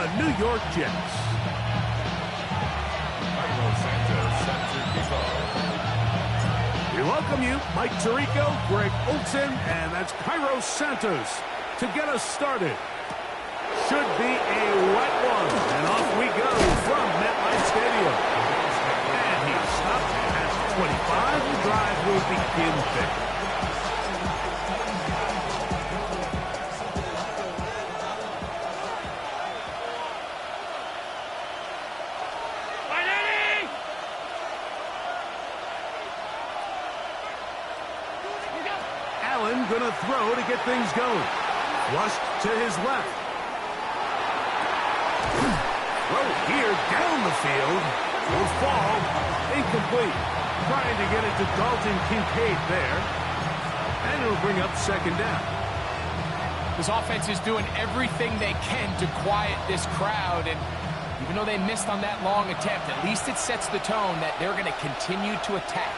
the New York Jets. We welcome you, Mike Tirico, Greg Olsen, and that's Cairo Santos to get us started. Should be a wet one, and off we go from MetLife Stadium. And he stopped at 25. The drive will begin there. Allen gonna throw to get things going. Rushed to his left. Throw here down the field. Will fall. Incomplete. Trying to get it to Dalton Kincaid there. And it'll bring up second down. This offense is doing everything they can to quiet this crowd. And even though they missed on that long attempt, at least it sets the tone that they're going to continue to attack.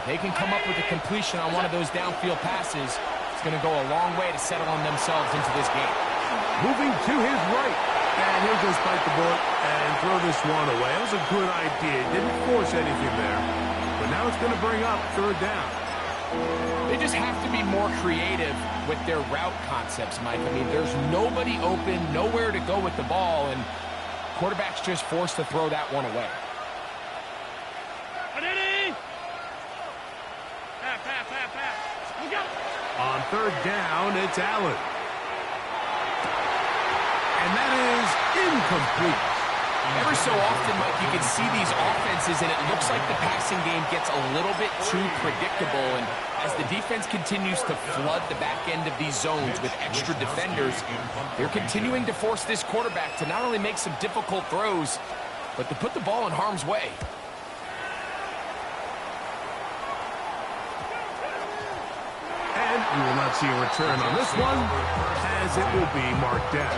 They can come up with a completion on one of those downfield passes. It's going to go a long way to settle on themselves into this game. Moving to his right. And he'll just bite the bullet and throw this one away. That was a good idea. Didn't force anything there. But now it's going to bring up third down. They just have to be more creative with their route concepts, Mike. I mean, there's nobody open, nowhere to go with the ball, and quarterback's just forced to throw that one away. On third down, it's Allen. And that is incomplete. Every so often, Mike, you can see these offenses, and it looks like the passing game gets a little bit too predictable. And as the defense continues to flood the back end of these zones with extra defenders, they're continuing to force this quarterback to not only make some difficult throws, but to put the ball in harm's way. And we will not see a return on this one, as it will be marked down.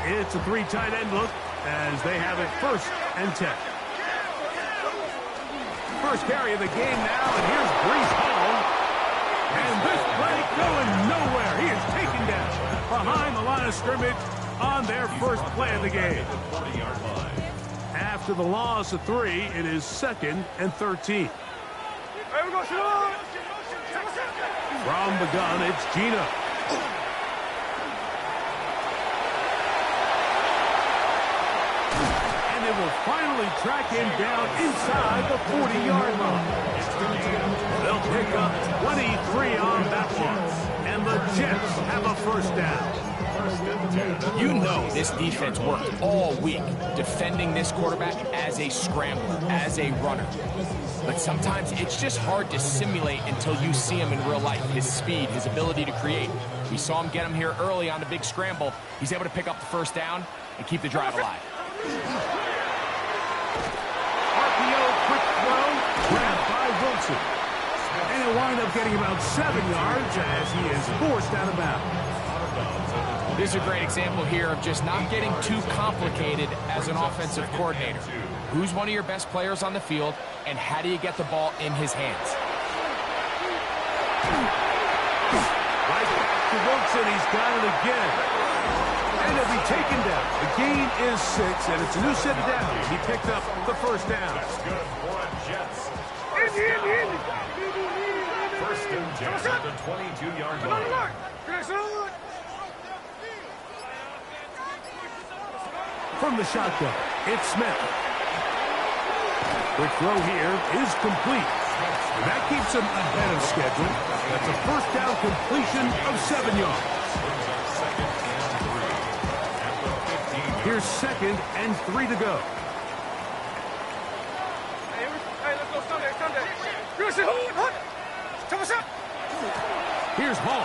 It's a three tight end look as they have it 1st and 10. First carry of the game now, and here's Breece Hall. And this play going nowhere. He is taken down behind the line of scrimmage on their first play of the game. After the loss of 3, it is 2nd and 13. From the gun, it's Gino. And they will finally track him down inside the 40-yard line. They'll pick up 23 on that one. And the Jets have a first down. You know this defense worked all week defending this quarterback as a scrambler, as a runner. But sometimes it's just hard to simulate until you see him in real life. His speed, his ability to create. We saw him get him here early on the big scramble. He's able to pick up the first down and keep the drive alive. RPO quick throw, grabbed by Wilson. And he'll wind up getting about 7 yards as he is forced out of bounds. This is a great example here of just not getting too complicated as an offensive coordinator. Who's one of your best players on the field, and how do you get the ball in his hands? Right back to Wilson. He's got it again. And he'll be taken down. The gain is 6, and it's a new set of downs. He picked up the first down. That's good for Jets. First and 10 at the 22-yard line. From the shotgun, it's Smith. The throw here is complete. And that keeps him ahead of schedule. That's a first down completion of 7 yards. Here's 2nd and 3 to go. Here's Hall.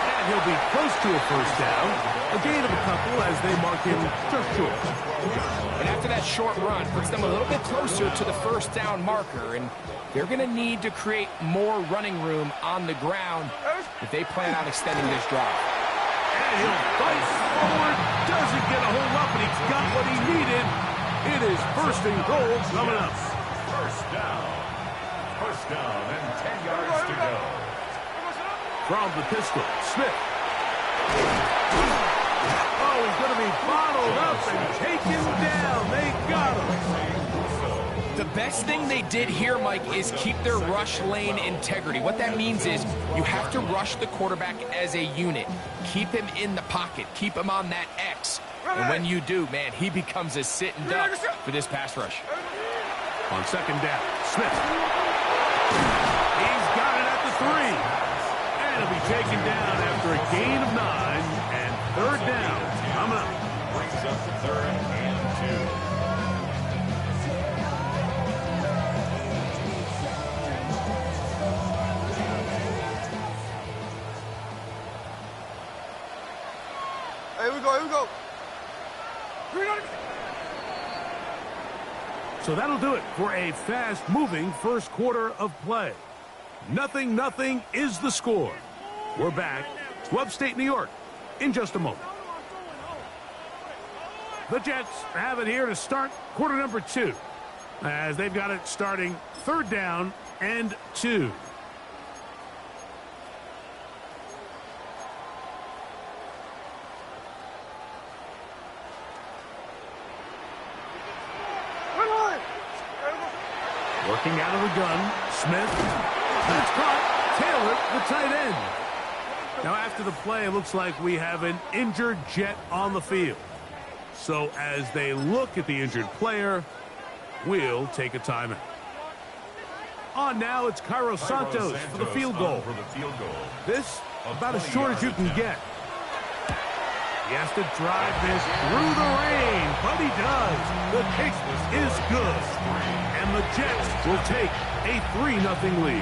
And he'll be close to a first down. A gain of a couple as they mark him just short. And after that short run, puts them a little bit closer to the first down marker. And they're going to need to create more running room on the ground if they plan on extending this drive. And he'll fight forward. Doesn't get a hold up, and he's got what he needed. It is 1st and goal coming up. First down. first down and 10 yards to go. From the pistol, Smith. Oh, he's going to be bottled up and taken down. They got him. The best thing they did here, Mike, is keep their rush lane integrity. What that means is you have to rush the quarterback as a unit. Keep him in the pocket. Keep him on that X. And when you do, man, he becomes a sitting duck for this pass rush. On second down, Smith. He's got it at the 3. And he'll be taken down after a gain of 9 and third down. Coming up. Brings up the 3rd and 2. Here we go, here we go. So that'll do it for a fast-moving first quarter of play. 0-0 is the score. We're back to upstate New York in just a moment. The Jets have it here to start quarter number 2, as they've got it starting third down and 2. Working out of the gun, Smith. That's caught. Taylor, the tight end. Now, after the play, it looks like we have an injured Jet on the field. So, as they look at the injured player, we'll take a timeout. On now, it's Cairo Santos for the field goal. This, about as short as you can get. He has to drive this through the rain, but he does. The kick is good. And the Jets will take a 3-0 lead.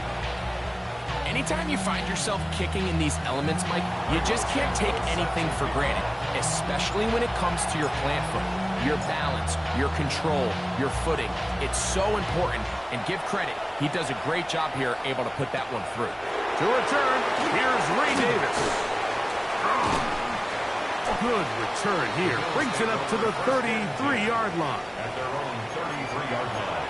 Anytime you find yourself kicking in these elements, Mike, you just can't take anything for granted, especially when it comes to your plant foot, your balance, your control, your footing. It's so important, and give credit. He does a great job here, able to put that one through. To return, here's Ray Davis. Good return here. Brings it up to the 33-yard line. At their own 33-yard line.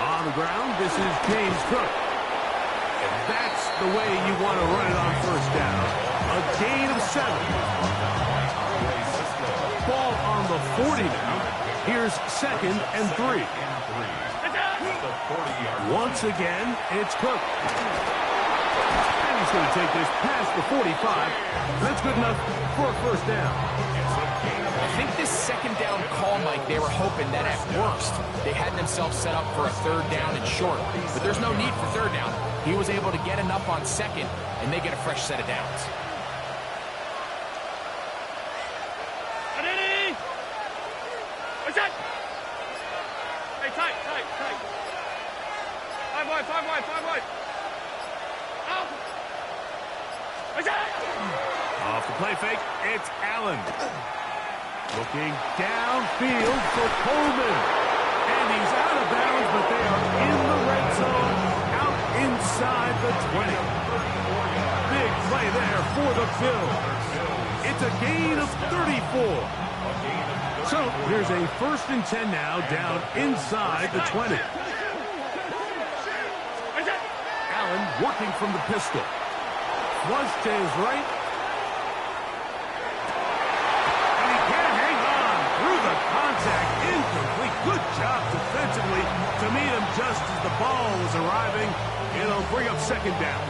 On the ground, this is James Cook. And that's the way you want to run it on first down. A gain of 7. Ball on the 40 now. Here's second and 3. Once again, it's Cook. And he's going to take this past the 45. That's good enough for a first down. I think this second down call, Mike, they were hoping that at worst they had themselves set up for a third down and short. But there's no need for third down. He was able to get enough on second, and they get a fresh set of downs. Off the play fake, it's Allen. Looking downfield for Coleman. And he's out of bounds, but they are in the red zone, out inside the 20. Big play there for the Bills. It's a gain of 34. So here's a 1st and 10 now, down inside the 20. Allen working from the pistol. Flush to his right. And he can't hang on through the contact. Incomplete. Good job defensively to meet him just as the ball was arriving. It'll bring up second down.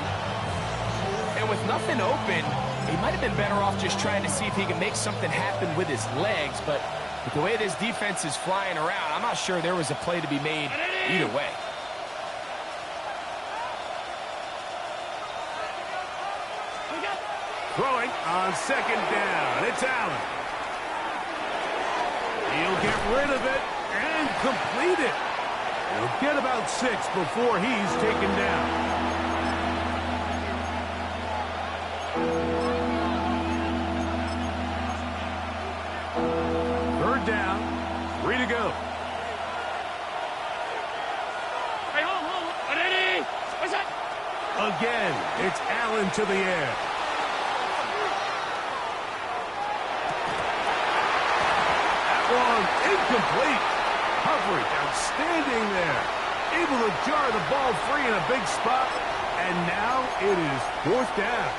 And with nothing open, he might have been better off just trying to see if he can make something happen with his legs. But with the way this defense is flying around, I'm not sure there was a play to be made either way. Throwing on second down. It's Allen. He'll get rid of it and complete it. He'll get about 6 before he's taken down. Third down. 3 to go. Again, it's Allen into the air. That one incomplete. Coverage outstanding there. Able to jar the ball free in a big spot. And now it is 4th down.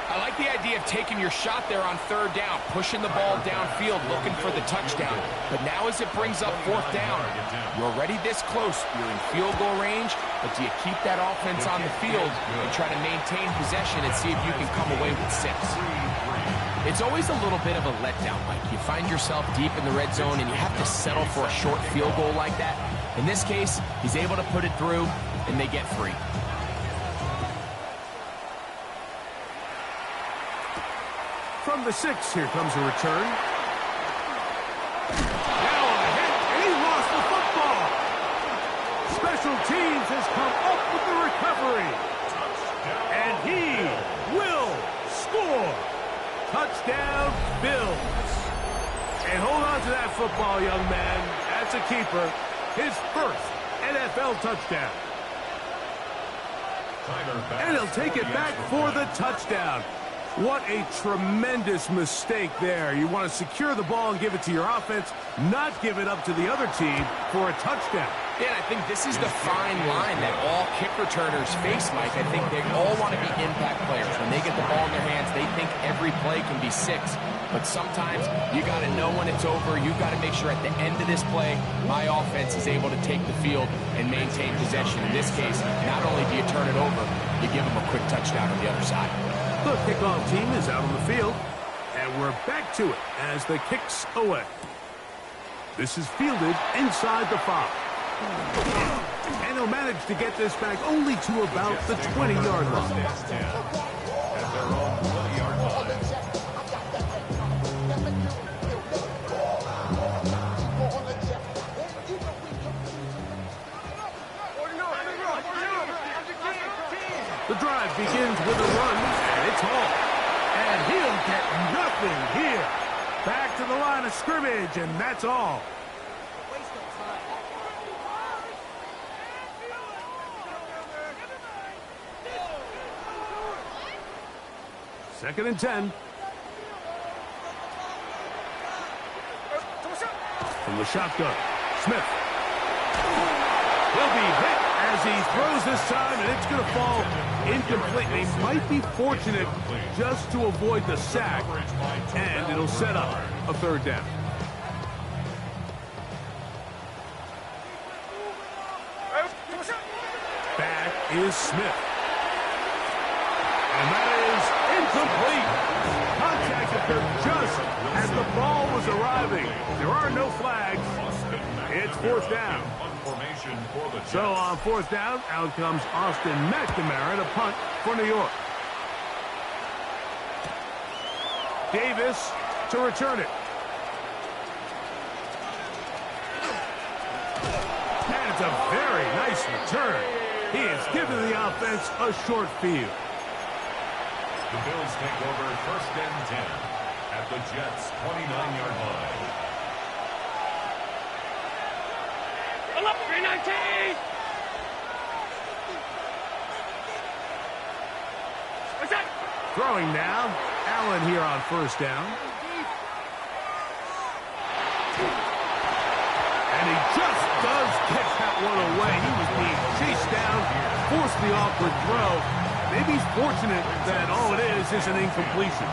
I like the idea of taking your shot there on 3rd down, pushing the ball downfield, looking for the touchdown. But now as it brings up 4th down, you're already this close. You're in field goal range, but do you keep that offense on the field and try to maintain possession and see if you can come away with 6? It's always a little bit of a letdown, Mike. You find yourself deep in the red zone and you have to settle for a short field goal like that. In this case, he's able to put it through, and they get 3. From the 6, here comes a return. Now on a hit, and he lost the football. Special teams has come up with the recovery. And he will score. Touchdown, Bills. And hold on to that football, young man. That's a keeper. His first NFL touchdown. And he'll take it back for the touchdown. What a tremendous mistake there. You want to secure the ball and give it to your offense, not give it up to the other team for a touchdown. Yeah, I think this is the fine line that all kick returners face, Mike. I think they all want to be impact players. When they get the ball in their hands, they think every play can be 6. But sometimes you got to know when it's over. You got to make sure at the end of this play, my offense is able to take the field and maintain possession. In this case, not only do you turn it over, you give them a quick touchdown on the other side. The kickoff team is out on the field, and we're back to it as the kick's away. This is fielded inside the 5. And he'll manage to get this back only to about the 20-yard line. The drive begins with a run, and it's Hall. And he'll get nothing here. Back to the line of scrimmage, and that's all. Second and 10. From the shotgun, Smith. He'll be hit as he throws this time, and it's going to fall incomplete. They might be fortunate just to avoid the sack, and it'll set up a 3rd down. Back is Smith. And that is incomplete. Contact occurred just as the ball was arriving. There are no flags. It's 4th down. So on 4th down, out comes Austin McNamara to punt for New York. Davis to return it. And it's a very nice return. He has given the offense a short field. The Bills take over 1st and 10 at the Jets' 29-yard line. 319! What's that? Throwing now. Allen here on 1st down. And he just does catch that one away. He was being chased down, forced the awkward throw. Maybe he's fortunate that all it is an incompletion.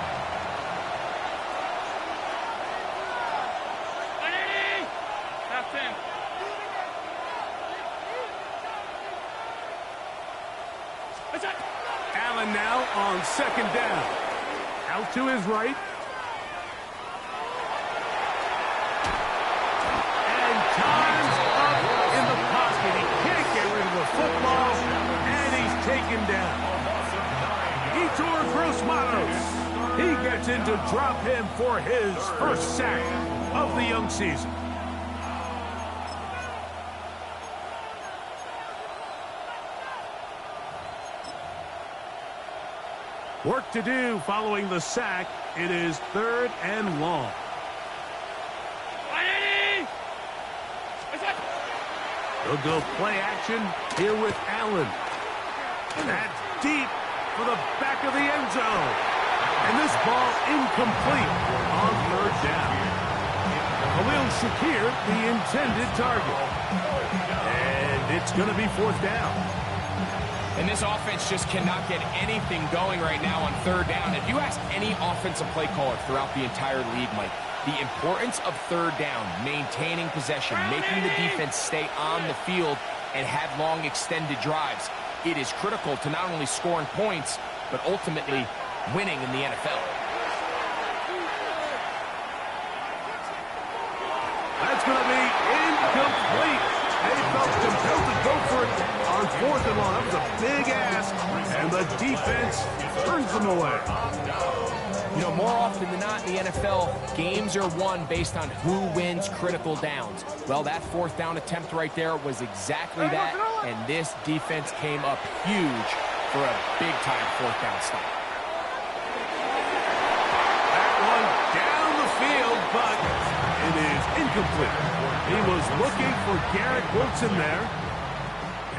Allen now on 2nd down. Out to his right. And time's up in the pocket. He can't get rid of the football, and he's taken down. Yetur Gross-Matos. He gets in to drop him for his first sack of the young season. Work to do following the sack. It is 3rd and long. They'll go play action here with Allen. That's deep, for the back of the end zone. And this ball incomplete on third down. Khalil Shakir, the intended target. And it's going to be fourth down. And this offense just cannot get anything going right now on third down. If you ask any offensive play caller throughout the entire league, Mike, the importance of third down, maintaining possession, making the defense stay on the field and have long extended drives, it is critical to not only scoring points, but ultimately winning in the NFL. That's going to be incomplete. They felt compelled to go for it on fourth and long. That was a big ask, and the defense turns them away. You know, more often than not in the NFL, games are won based on who wins critical downs. Well, that fourth down attempt right there was exactly that, and this defense came up huge for a big-time fourth down stop. That one down the field, but it is incomplete. He was looking for Garrett Wilson there,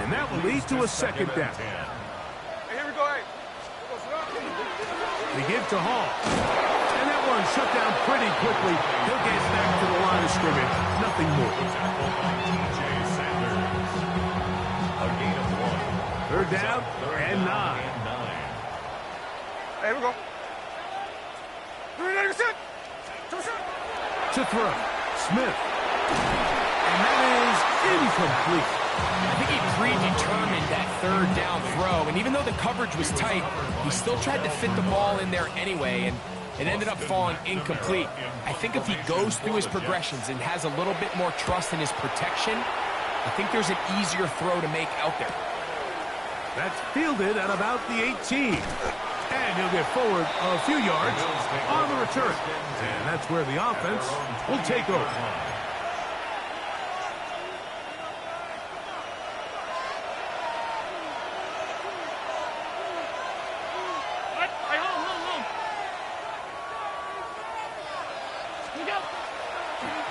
and that will lead to a second down. Hey, here we go, hey. They give to Hall. And that one shut down pretty quickly. He'll get back to the line of scrimmage. Nothing more. A gain of 1. Third down and 9. Hey, here we go. To throw. Smith. And that is incomplete. I think he predetermined that third down throw, and even though the coverage was tight, he still tried to fit the ball in there anyway, and it ended up falling incomplete. I think if he goes through his progressions and has a little bit more trust in his protection, I think there's an easier throw to make out there. That's fielded at about the 18. And he'll get forward a few yards on the return. And that's where the offense will take over.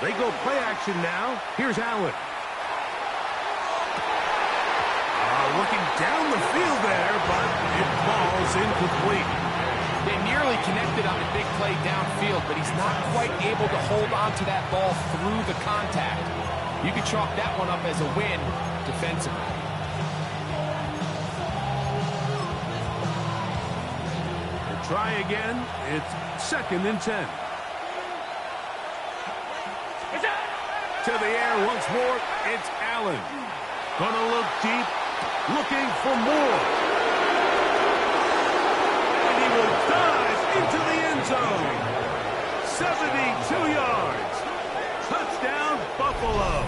They go play action now. Here's Allen. Looking down the field there, but it falls incomplete. They nearly connected on the big play downfield, but he's not quite able to hold on to that ball through the contact. You could chalk that one up as a win defensively. They'll try again. It's 2nd and 10. To the air once more. It's Allen. Gonna look deep. Looking for more. And he will dive into the end zone. 72 yards. Touchdown, Buffalo.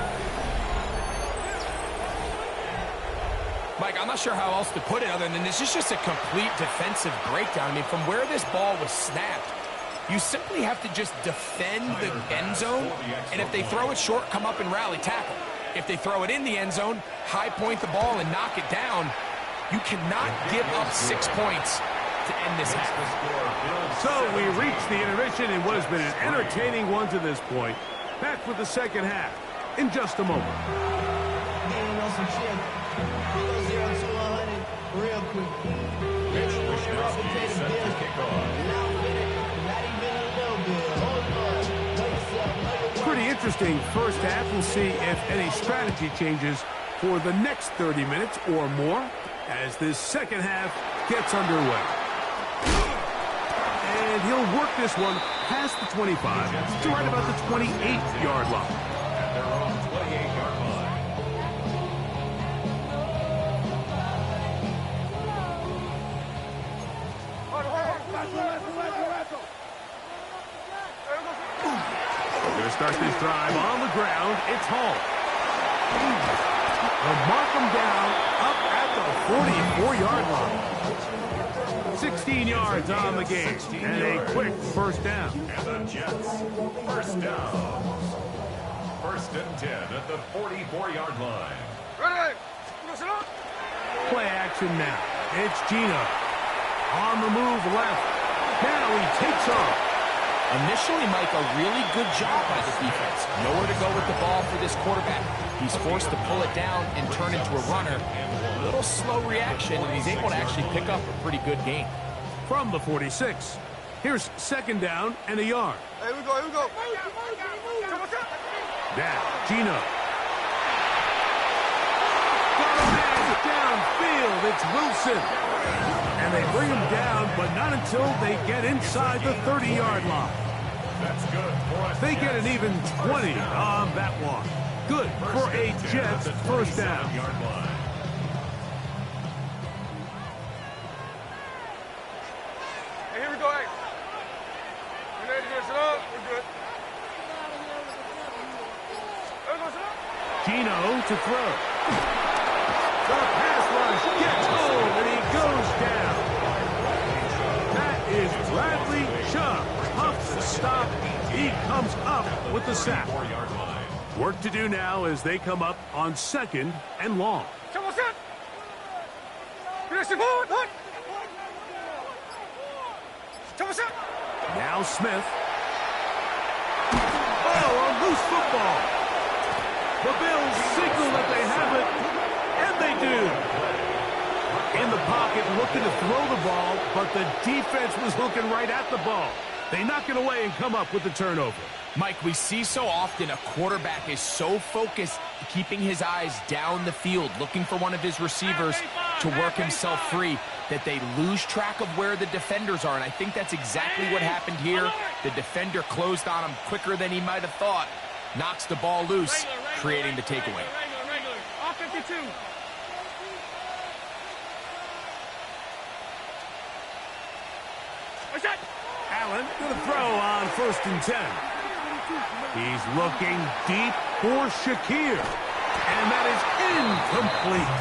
Mike, I'm not sure how else to put it other than this is just a complete defensive breakdown. I mean, from where this ball was snapped, you simply have to just defend the end zone, and if they throw it short, come up and rally tackle. If they throw it in the end zone, high point the ball and knock it down. You cannot give up 6 points to end this half. So we reach the intermission in what has been an entertaining one to this point. Back with the second half in just a moment. Real quick. Mitch Wishnowsky set to kick off. Pretty interesting first half. We'll see if any strategy changes for the next 30 minutes or more as this second half gets underway. And he'll work this one past the 25 to right about the 28-yard line. At their own 28-yard line. Going to start this drive on the ground. It's Hall. They'll mark him down up at the 44-yard line. 16 yards on the game. And a quick first down. And the Jets, first down. 1st and 10 at the 44-yard line. Ready? Play action now. It's Gino. On the move left. Now he takes off. Initially, Mike, a really good job by the defense. Nowhere to go with the ball for this quarterback. He's forced to pull it down and turn into a runner. A little slow reaction, and he's able to actually pick up a pretty good gain. From the 46. Here's second down and a yard. Here we go. Now, Gino. Got a man downfield. It's Wilson. And they bring him down, but not until they get inside the 30-yard line. That's good. They get an even 20 on that one. Good for a Jets first down. Hey, here we go, hey. We're ready to get set up. We're good. There we go, set up. Gino to throw. The pass rush gets home, and he goes down. That is Bradley Chubb. Tough to stop. He comes up with the sack. Work to do now as they come up on second and long. Come on, set. Finish the ball. What? Come on, set. Now Smith. Oh, a loose football. The Bills signal that they have it, and they do. In the pocket, looking to throw the ball, but the defense was looking right at the ball. They knock it away and come up with the turnover. Mike, we see so often a quarterback is so focused, keeping his eyes down the field, looking for one of his receivers to work himself free, that they lose track of where the defenders are. And I think that's exactly what happened here. The defender closed on him quicker than he might have thought, knocks the ball loose, creating the takeaway. All 52. What's that? Allen going to throw on 1st and 10. He's looking deep for Shakir. And that is incomplete.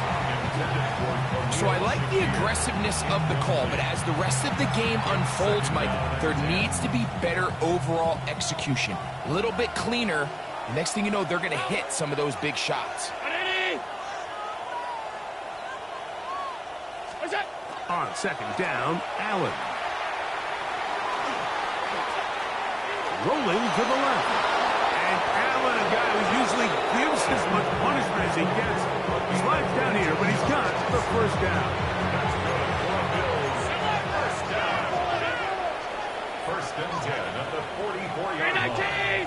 So I like the aggressiveness of the call, but as the rest of the game unfolds, Mike, there needs to be better overall execution. A little bit cleaner. Next thing you know, they're going to hit some of those big shots. What's that? On second down, Allen. Rolling to the left. And Allen, a guy who usually gives as much punishment as he gets, slides down here, but he's got the first down. First and 10 at the 44-yard line.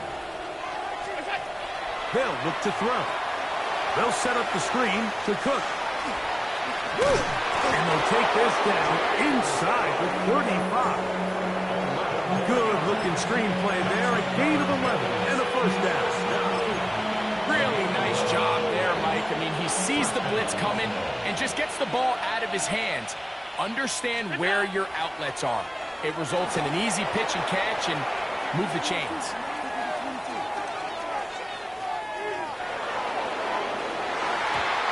They'll look to throw. They'll set up the screen to Cook. And they'll take this down inside the 35. Good-looking screenplay there. A gain of 11 and a first down. Really nice job there, Mike. I mean, he sees the blitz coming and just gets the ball out of his hands. Understand where your outlets are. It results in an easy pitch and catch and move the chains.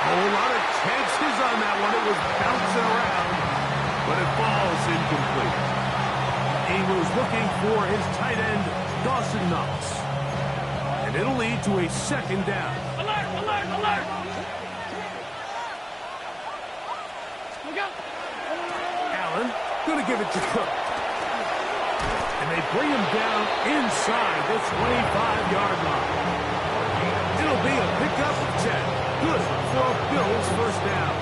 A whole lot of chances on that one. It was bouncing around, but it falls incomplete. He was looking for his tight end, Dawson Knox. And it'll lead to a second down. Alert, alert, alert. Look out. Allen going to give it to Cook. And they bring him down inside the 25-yard line. It'll be a pickup of 10. Good for a Bills first down.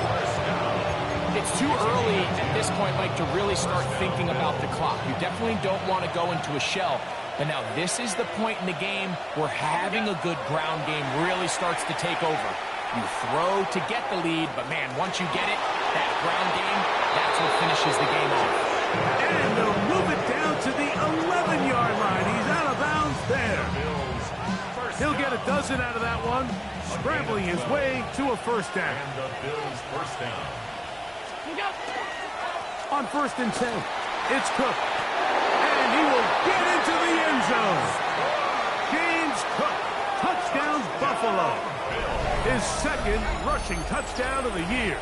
It's too early at this point, Mike, to really start thinking about the clock. You definitely don't want to go into a shell. But now this is the point in the game where having a good ground game really starts to take over. You throw to get the lead, but man, once you get it, that ground game, that's what finishes the game off. And they'll move it down to the 11-yard line. He's out of bounds there. He'll get a dozen out of that one, scrambling his way to a first down. And the Bills first down. On 1st and 10, it's Cook. And he will get into the end zone. James Cook, touchdown Buffalo. His second rushing touchdown of the year.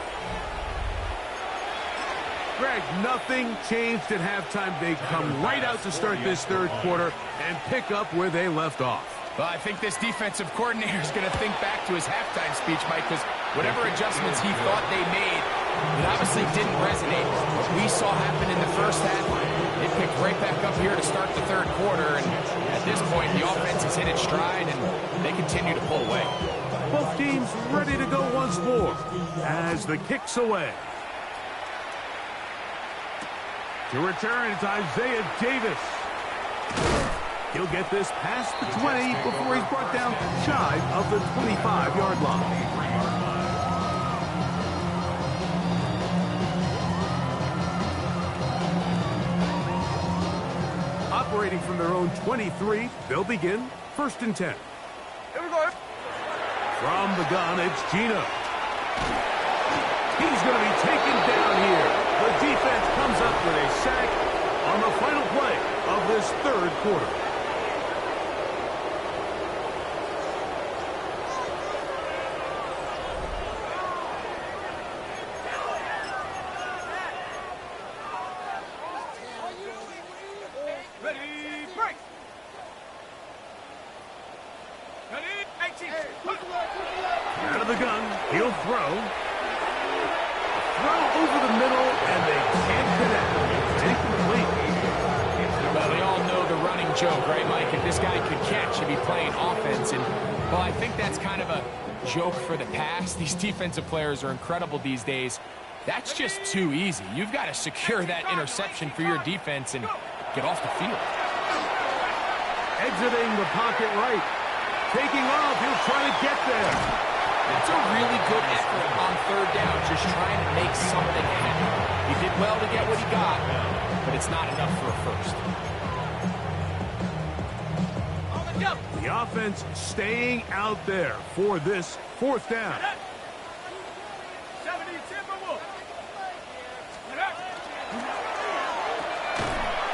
Greg, nothing changed at halftime. They come right out to start this third quarter and pick up where they left off. Well, I think this defensive coordinator is going to think back to his halftime speech, Mike, because whatever adjustments he thought they made, it obviously didn't resonate. What we saw happen in the first half, it picked right back up here to start the third quarter, and at this point, the offense has hit its stride, and they continue to pull away. Both teams ready to go once more as the kick's away. To return, it's Isaiah Davis. He'll get this past the 20 before he's brought down shy of the 25-yard line. Operating from their own 23, they'll begin 1st and 10. Here we go. From the gun, it's Gino. He's going to be taken down here. The defense comes up with a sack on the final play of this third quarter. Ready, break. Ready, 18. Out of the gun, he'll throw. Throw over the middle, and they can't connect. Incomplete. Well, they all know the running joke, right, Mike? If this guy could catch, he'd be playing offense. And, well, I think that's kind of a joke for the past. These defensive players are incredible these days. That's just too easy. You've got to secure that interception for your defense and get off the field. Exiting the pocket right. Taking off, he'll try to get there. It's a really good effort on third down, just trying to make something happen. He did well to get what he got, but it's not enough for a first. The offense staying out there for this 4th down.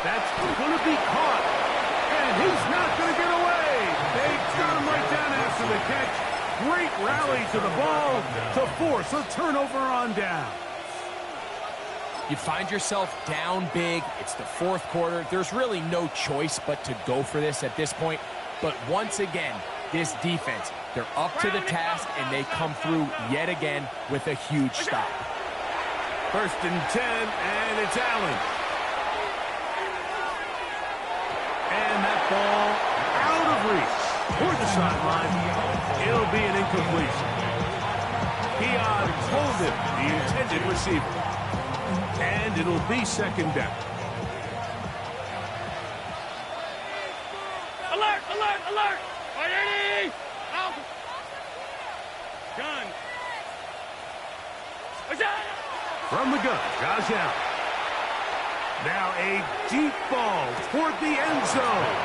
That's going to be caught. And he's not going to get away. They got him right down after the catch. Great rally to the ball to force a turnover on down. You find yourself down big. It's the 4th quarter. There's really no choice but to go for this at this point. But once again, this defense, they're up to the task, and they come through yet again with a huge stop. 1st and 10, and it's Allen. And that ball out of reach toward the sideline. It'll be an incompletion. Keon told him the intended receiver. And it'll be 2nd down. Alert, alert, alert. Ready, out. Gun. From the gun, Josh Allen. Now a deep ball toward the end zone.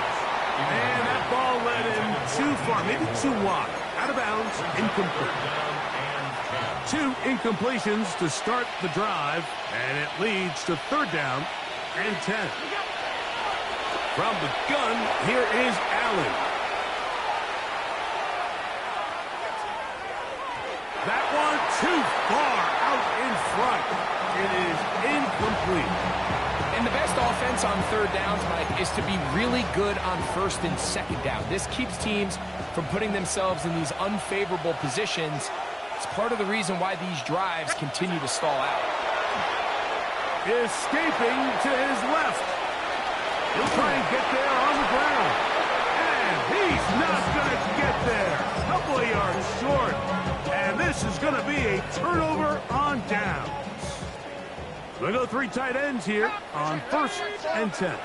And that ball led him too far, maybe too wide. Out of bounds, incomplete. 2 incompletions to start the drive, and it leads to 3rd down and 10. From the gun, here is Allen. That one too far out in front. It is incomplete. And the best offense on third downs, Mike, is to be really good on 1st and 2nd down. This keeps teams from putting themselves in these unfavorable positions. It's part of the reason why these drives continue to stall out. Escaping to his left. He'll try and get there on the ground. And he's not going to get there. A couple of yards short. And this is going to be a turnover on downs. We'll go 3 tight ends here on 1st and 10. And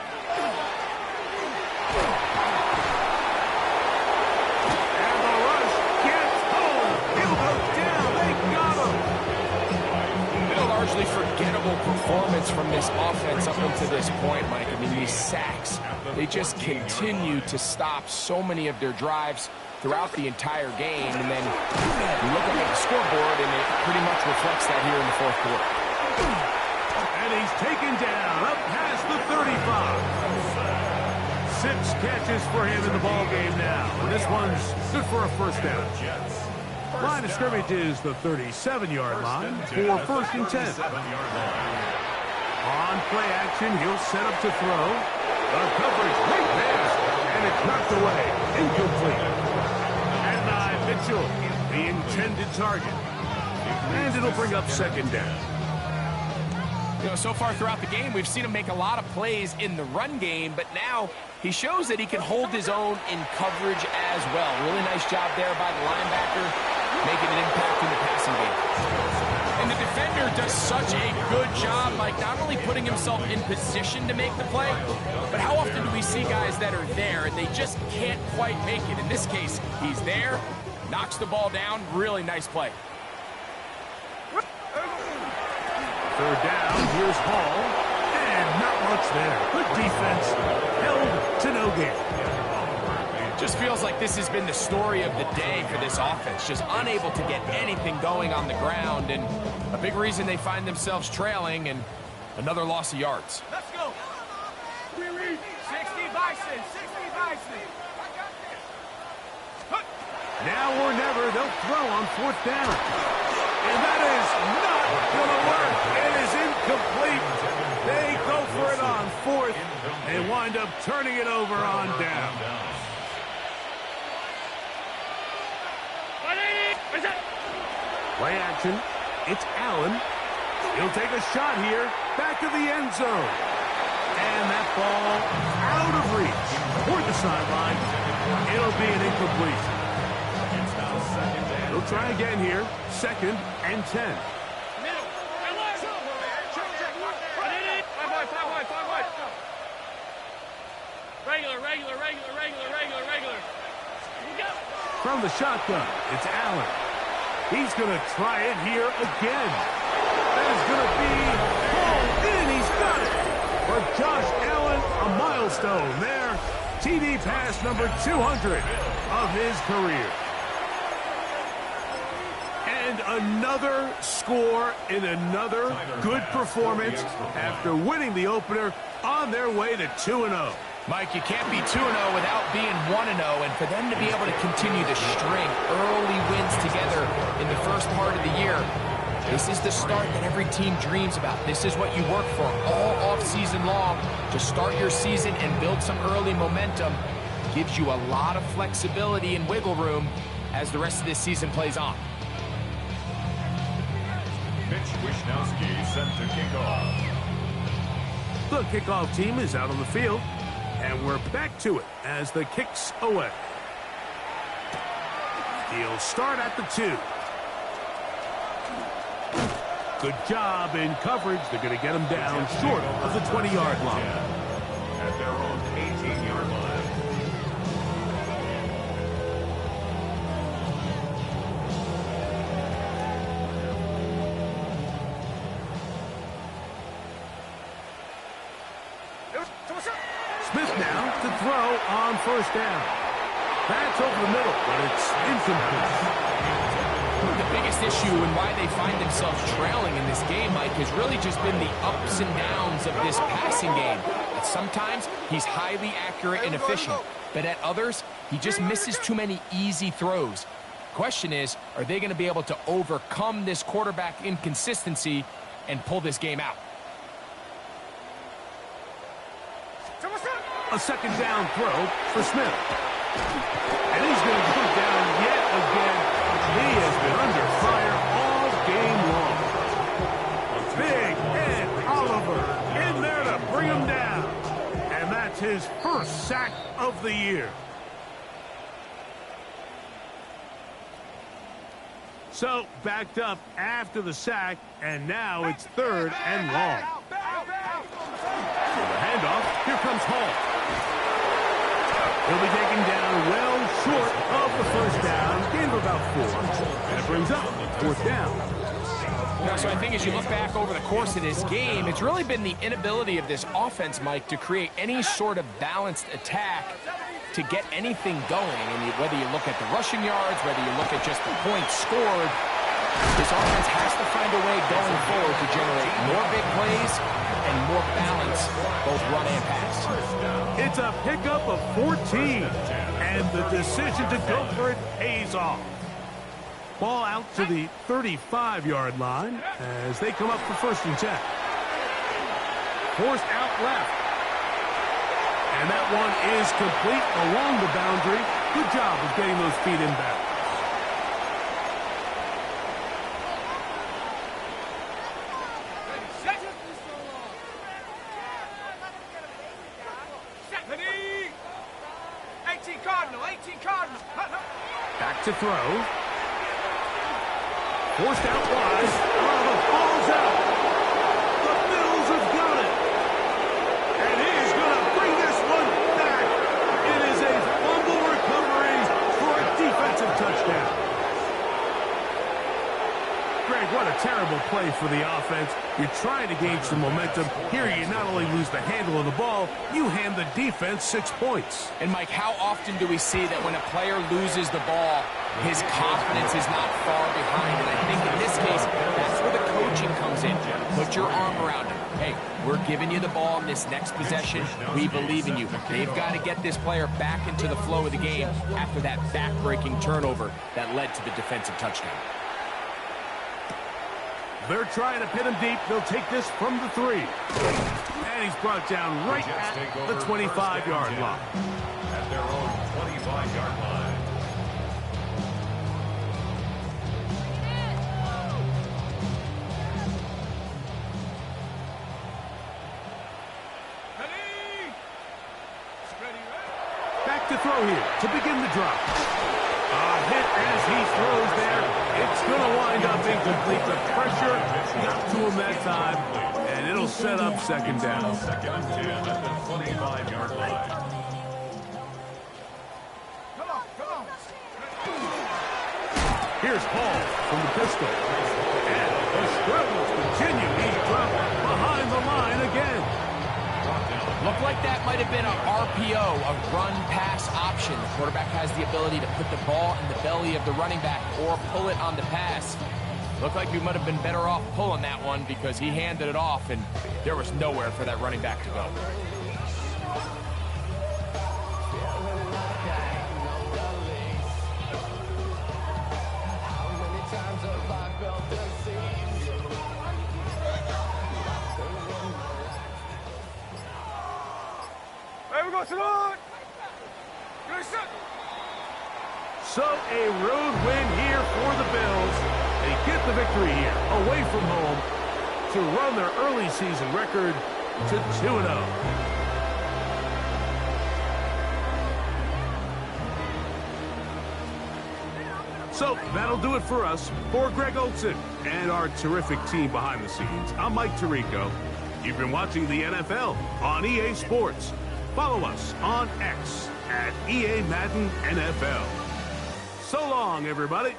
the rush gets home. He'll go down. They got him. A largely forgettable performance from this offense up until this point, Mike. I mean, these sacks, they just continue to stop so many of their drives throughout the entire game. And then you look up at the scoreboard, and it pretty much reflects that here in the 4th quarter. And he's taken down up past the 35. 6 catches for him in the ball game now. And this one's good for a 1st down. Line of scrimmage is the 37-yard line for 1st and 10. On play action, he'll set up to throw. The coverage right there. And it's knocked away. Incomplete. Adonai Mitchell, the intended target. And it'll bring up 2nd down. You know, so far throughout the game, we've seen him make a lot of plays in the run game, but now he shows that he can hold his own in coverage as well. Really nice job there by the linebacker, making an impact in the passing game. And the defender does such a good job, like not only putting himself in position to make the play, but how often do we see guys that are there and they just can't quite make it? In this case, he's there, knocks the ball down, really nice play. Third down, here's Hall, and not much there. Good defense, held to no gain. Just feels like this has been the story of the day for this offense. Just unable to get anything going on the ground, and a big reason they find themselves trailing, and another loss of yards. Let's go. 60 Bison, 60 Bison. Now or never, they'll throw on fourth down. And that is not going to work. It is incomplete. They go for it on fourth and wind up turning it over on down. Play action. It's Allen. He'll take a shot here. Back of the end zone. And that ball out of reach. Toward the sideline. It'll be an incomplete. He'll try again here. 2nd and 10. Regular. From the shotgun, it's Allen. He's going to try it here again. That is going to be pulled in. He's got it. For Josh Allen, a milestone there. TD pass number 200 of his career. And another score in another good performance after winning the opener on their way to 2-0. Mike, you can't be 2-0 without being 1-0, and for them to be able to continue to string early wins together in the first part of the year, this is the start that every team dreams about. This is what you work for all offseason long, to start your season and build some early momentum. Gives you a lot of flexibility and wiggle room as the rest of this season plays on. Mitch Wishnowsky set to kick off. The kickoff team is out on the field, and we're back to it as the kick's away. He'll start at the 2. Good job in coverage. They're going to get him down short of the 20-yard line. At their own 18-yard line. Smith now to throw on first down. That's over the middle, but it's incomplete. The biggest issue and why they find themselves trailing in this game, Mike, has really just been the ups and downs of this passing game. At sometimes, he's highly accurate and efficient, but at others, he just misses too many easy throws. Question is, are they going to be able to overcome this quarterback inconsistency and pull this game out? A second down throw for Smith. And he's going to go down yet again. He has been under fire all game long. Big Ed Oliver in there to bring him down. And that's his first sack of the year. So, backed up after the sack, and now it's 3rd and long. For the handoff, here comes Hall. He'll be taken down well short of the first down. Gain of about 4. And it brings up 4th down. So I think as you look back over the course of this game, it's really been the inability of this offense, Mike, to create any sort of balanced attack to get anything going. And whether you look at the rushing yards, whether you look at just the points scored, this offense has to find a way going forward to generate more big plays and more balance, both run and pass. It's a pickup of 14, and the decision to go for it pays off. Ball out to the 35-yard line as they come up for 1st and 10. Forced out left. And that one is complete along the boundary. Good job of getting those feet inbound. 18 Cardinal, 18 Cardinal. Back to throw. Forced out wide. Oh, the ball's out. The Bills have got it. And he's going to bring this one back. It is a fumble recovery for a defensive touchdown. Greg, what a terrible play for the offense. You're trying to gain some momentum. Here you not only lose the handle of the ball, you hand the defense 6 points. And Mike, how often do we see that when a player loses the ball, his confidence is not far behind? And I think in this case, that's where the coaching comes in. Put your arm around him. Hey, we're giving you the ball in this next possession. We believe in you. They've got to get this player back into the flow of the game after that back-breaking turnover that led to the defensive touchdown. They're trying to pin him deep. They'll take this from the 3. And he's brought down right at the 25-yard line. At their own 25-yard line. Back to throw here to begin the drop. A hit as he throws there. It's going to wind up incomplete. The pressure got to him that time, and it'll set up second down. Second and 10 at the 25-yard line. Come on. Here's Hall from the pistol. And the struggles continue. He's dropped behind the line again. Looked like that might have been an RPO, a run-pass option. The quarterback has the ability to put the ball in the belly of the running back or pull it on the pass. Looked like we might have been better off pulling that one because he handed it off, and there was nowhere for that running back to go. So a road win here for the Bills. They get the victory here, away from home, to run their early season record to 2-0. So that'll do it for us. For Greg Olsen and our terrific team behind the scenes, I'm Mike Tirico. You've been watching the NFL on EA Sports. Follow us on X at EA Madden NFL. So long, everybody.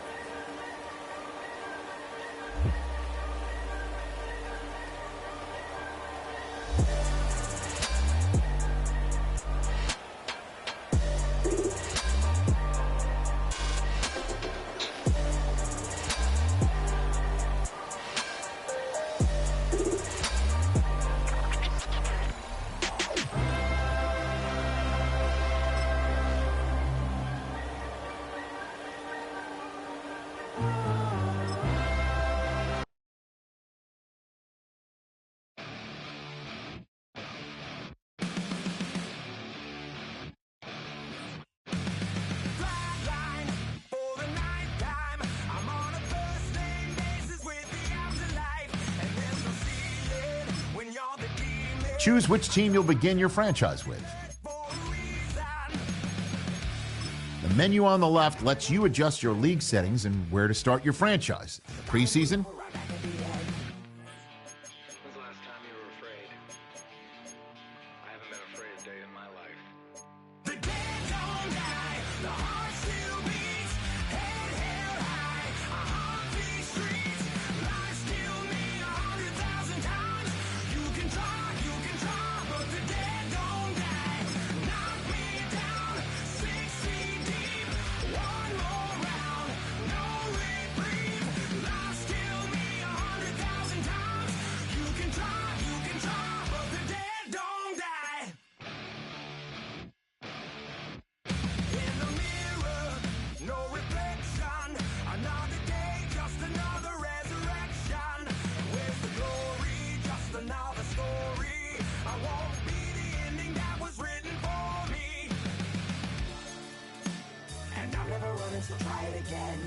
Choose which team you'll begin your franchise with. The menu on the left lets you adjust your league settings and where to start your franchise. In the preseason, When's the last time you were afraid? I haven't been afraid a day in my life. The dead don't die, the heart still beats, head held high, a heart beat streets, life still me 100,000 times. You can try, but the dead don't die. Knock me down, 6 feet deep, one more round, no reprieve. Life still me 100,000 times. You can try, but the dead don't die. In the mirror, no reflection. Another day, just another resurrection. Where's the glory? Just another story. I won't be the ending that was written for me. And I'm never running, so try it again.